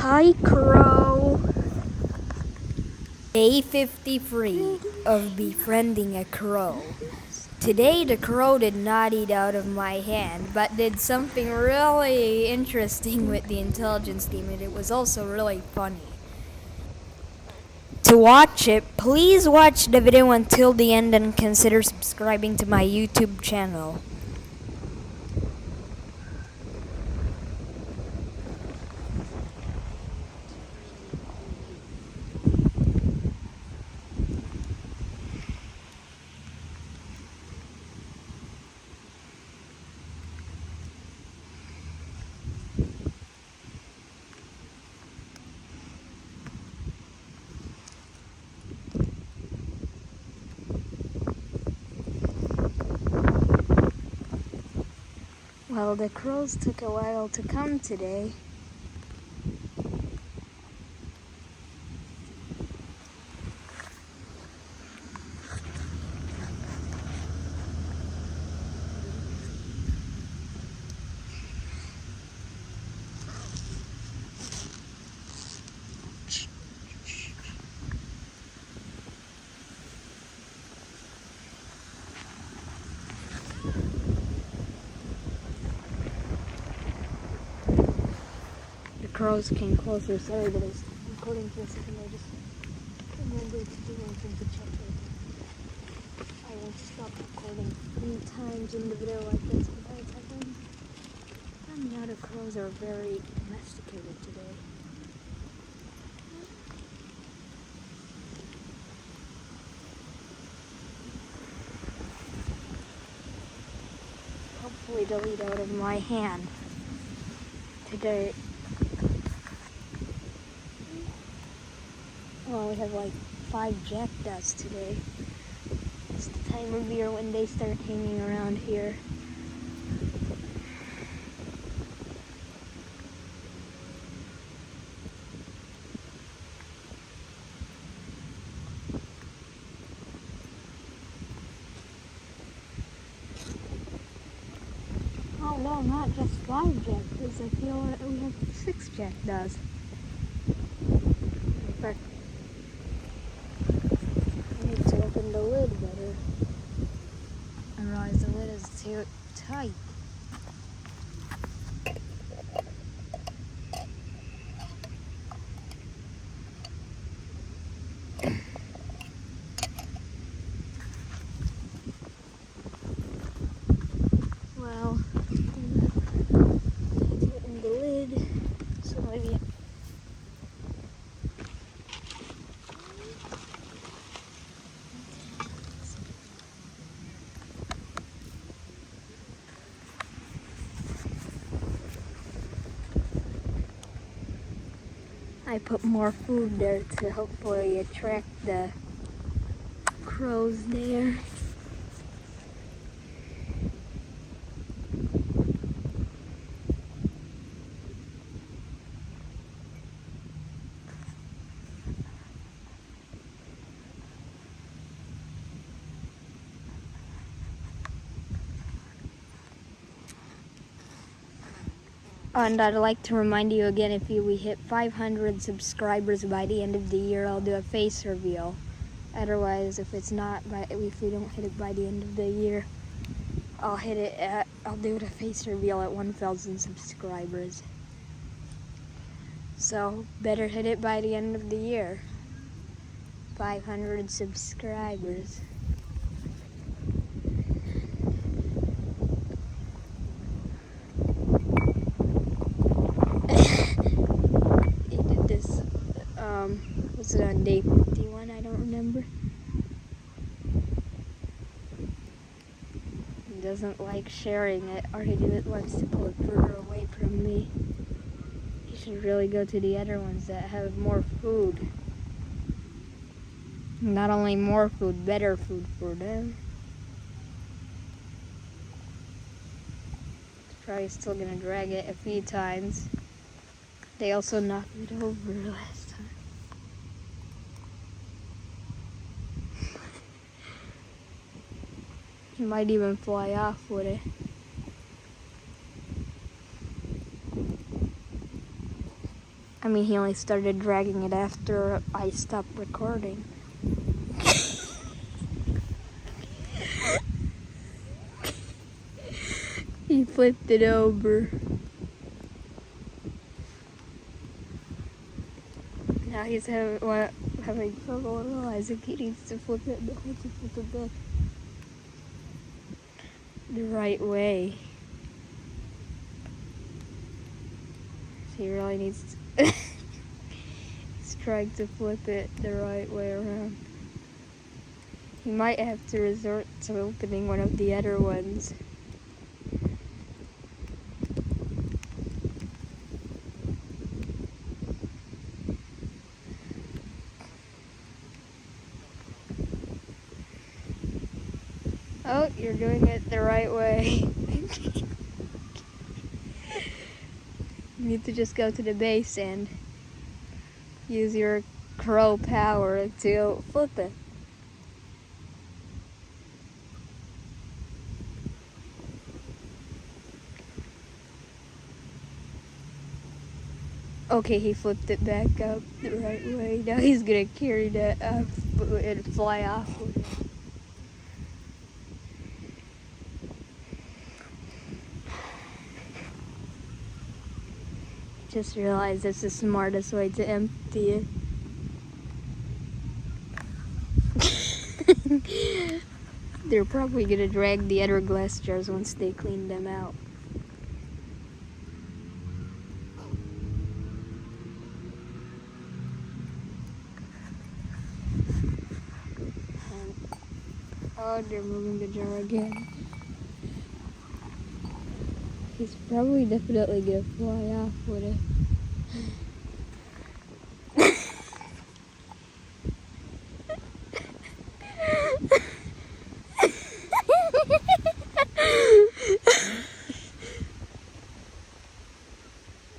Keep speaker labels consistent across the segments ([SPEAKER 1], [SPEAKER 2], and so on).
[SPEAKER 1] Hi, Crow. Day 53 of befriending a crow. Today the crow did not eat out of my hand, but did something really interesting with the intelligence team, and it was also really funny. To watch it, please watch the video until the end and consider subscribing to my YouTube channel. Well, the crows took a while to come today. The crows came closer. Sorry that I was recording for a second. I just remembered to do one thing to check it. I won't stop recording 3 times in the video like this without checking. And the other crows are very domesticated today. Hopefully they'll eat out of my hand today. Well, we have like 5 jackdaws today. It's the time of year when they start hanging around here. Oh no, not just 5 jackdaws. I feel that we have 6 jackdaws. In fact, I need to open the lid better. I realize the lid is too tight. Well, tighten the lid so maybe. I put more food there to hopefully attract the crows there. And I'd like to remind you again, if we hit 500 subscribers by the end of the year, I'll do a face reveal. Otherwise, if we don't hit it by the end of the year, I'll do the face reveal at 1,000 subscribers. So, better hit it by the end of the year. 500 subscribers. Was it on day 51? I don't remember. He doesn't like sharing it, or he wants to pull it further away from me. He should really go to the other ones that have more food. Not only more food, better food for them. He's probably still gonna drag it a few times. They also knocked it over last time. It might even fly off with it. I mean, he only started dragging it after I stopped recording. He flipped it over. Now he's having trouble realizing he needs to flip it back the right way. He really needs to he's trying to flip it the right way around. He might have to resort to opening one of the other ones. Oh, you're doing it the right way. You need to just go to the base and use your crow power to flip it. Okay, he flipped it back up the right way. Now he's gonna carry that up and fly off with it. Just realized that's the smartest way to empty it. They're probably gonna drag the other glass jars once they clean them out. Oh, they're moving the jar again. He's probably definitely gonna fly off with it.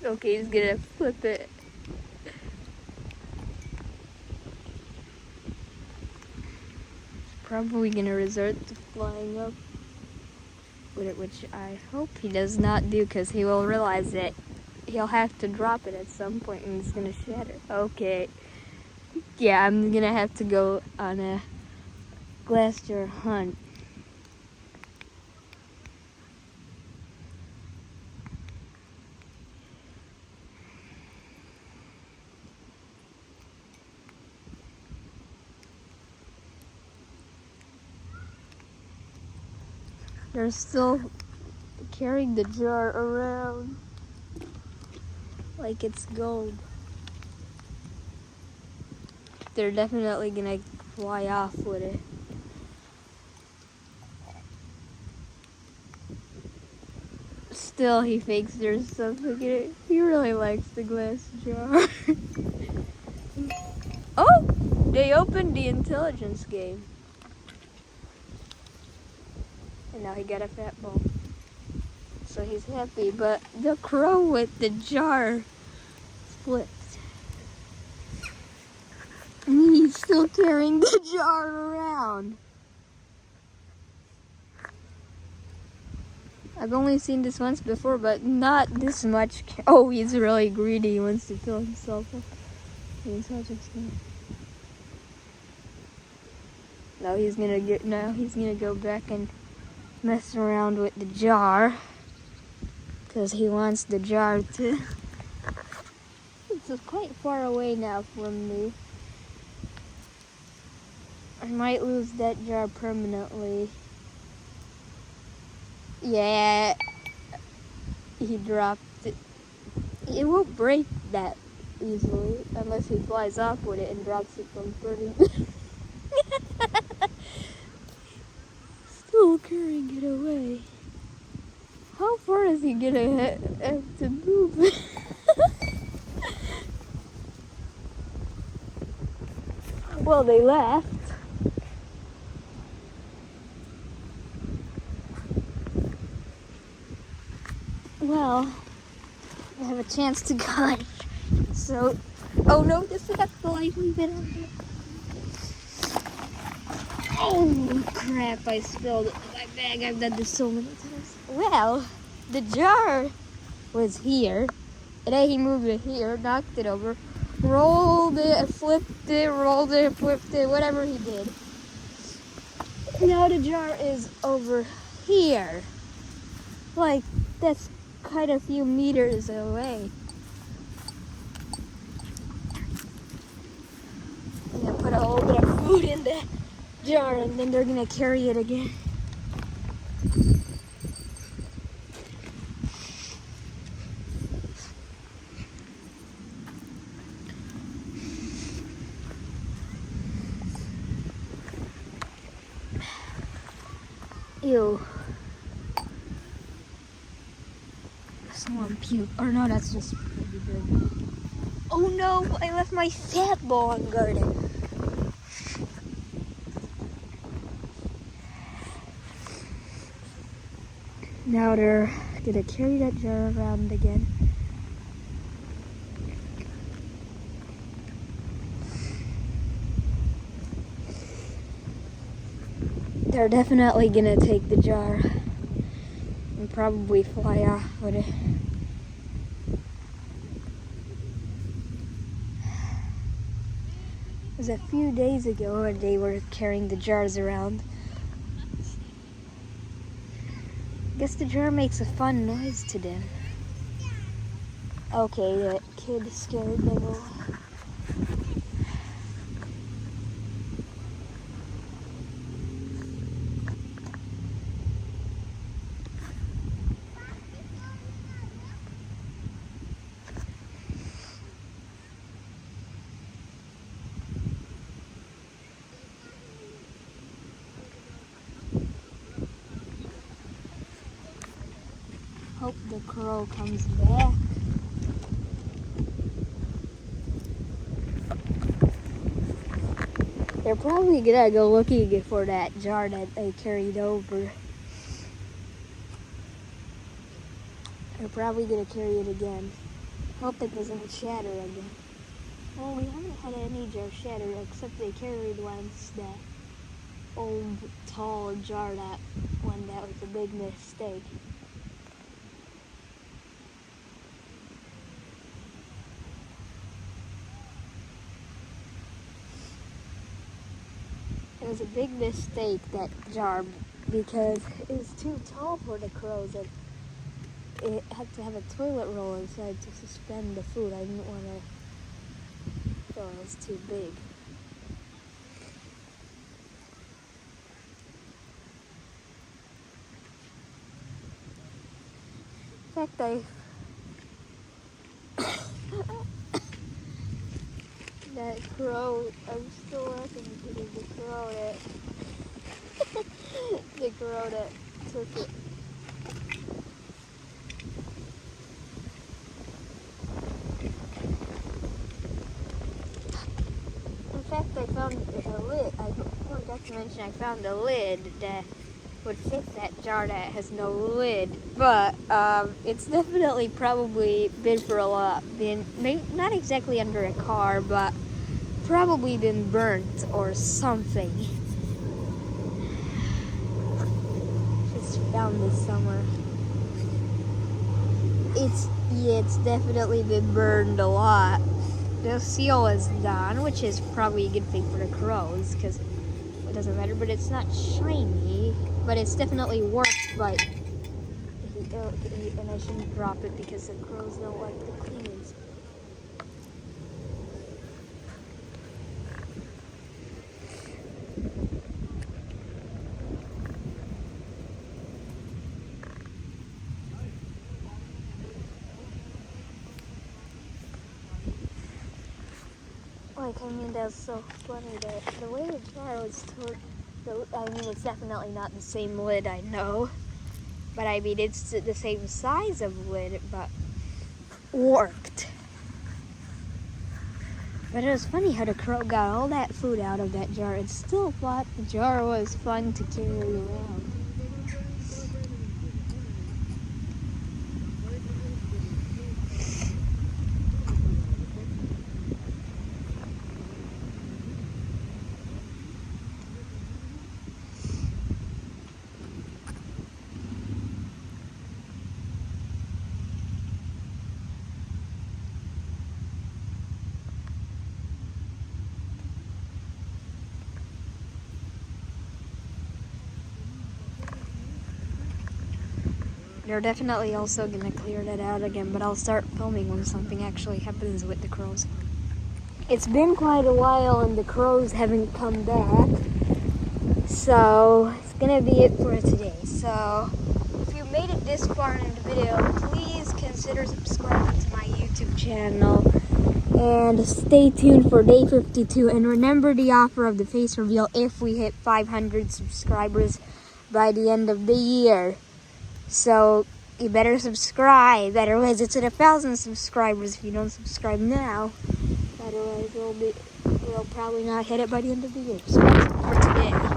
[SPEAKER 1] Okay, he's gonna flip it. Probably gonna resort to flying up with it, which I hope he does not do, because he will realize that he'll have to drop it at some point and it's gonna shatter. Okay. Yeah, I'm gonna have to go on a glass jar hunt. They're still carrying the jar around like it's gold. They're definitely gonna fly off with it. Still, he thinks there's something in it. He really likes the glass jar. Oh! They opened the intelligence game. And now he got a fat ball. So he's happy, but the crow with the jar flipped. And he's still carrying the jar around. I've only seen this once before, but not this much. Oh, he's really greedy. He wants to fill himself up. He's Now he's gonna go back and mess around with the jar, because he wants the jar to. It's quite far away now from me. I might lose that jar permanently. Yeah, he dropped it. It won't break that easily unless he flies off with it and drops it from 30. Still carrying it away. How far is he gonna have to move? Well, they left. Well, I have a chance to guide. So, oh no, this is the light we've been on here. Oh crap, I spilled it in my bag. I've done this so many times. Well, the jar was here And then he moved it here, knocked it over, rolled it, flipped it, rolled it, flipped it, whatever he did. Now the jar is over here. Like, that's quite a few meters away. I'm gonna put a little bit of food in the jar and then they're gonna carry it again. Ew. Someone puked. Or no, that's just baby bird. Oh no, I left my fat ball unguarded. Now they're gonna carry that jar around again. They're definitely gonna take the jar and probably fly off with it. It was a few days ago when they were carrying the jars around. I guess the jar makes a fun noise to them. Okay, that kid scared them away. Hope the crow comes back. They're probably gonna go looking for that jar that they carried over. They're probably gonna carry it again. Hope it doesn't shatter again. Well, we haven't had any jar shatter except they carried once that old tall jar, that one that was a big mistake. It was a big mistake, that jar, because it was too tall for the crows and it had to have a toilet roll inside to suspend the food. I didn't want to, so it was too big. In fact, that crow, I'm still laughing because of the crow that took it. In fact, I found a lid. I forgot to mention I found a lid that would fit that jar that has no lid, but it's definitely probably been for a lot. Not exactly under a car, but probably been burnt or something. Just found this somewhere. It's definitely been burned a lot. The seal is gone, which is probably a good thing for the crows because it doesn't matter, but it's not shiny. But it's definitely worked, but and I shouldn't drop it because the crows don't like the cleaners. That's so funny that the way the jar was it's definitely not the same lid, I know. But I mean, it's the same size of lid, but worked. But it was funny how the crow got all that food out of that jar and still thought the jar was fun to carry around. We're definitely also gonna clear that out again, but I'll start filming when something actually happens with the crows. It's been quite a while and the crows haven't come back. So it's gonna be it for today. So if you made it this far in the video, please consider subscribing to my YouTube channel. And stay tuned for day 52. And remember the offer of the face reveal if we hit 500 subscribers by the end of the year. So you better subscribe. Otherwise, it's at 1,000 subscribers if you don't subscribe now. Otherwise, we'll probably not hit it by the end of the year. So that's it for today.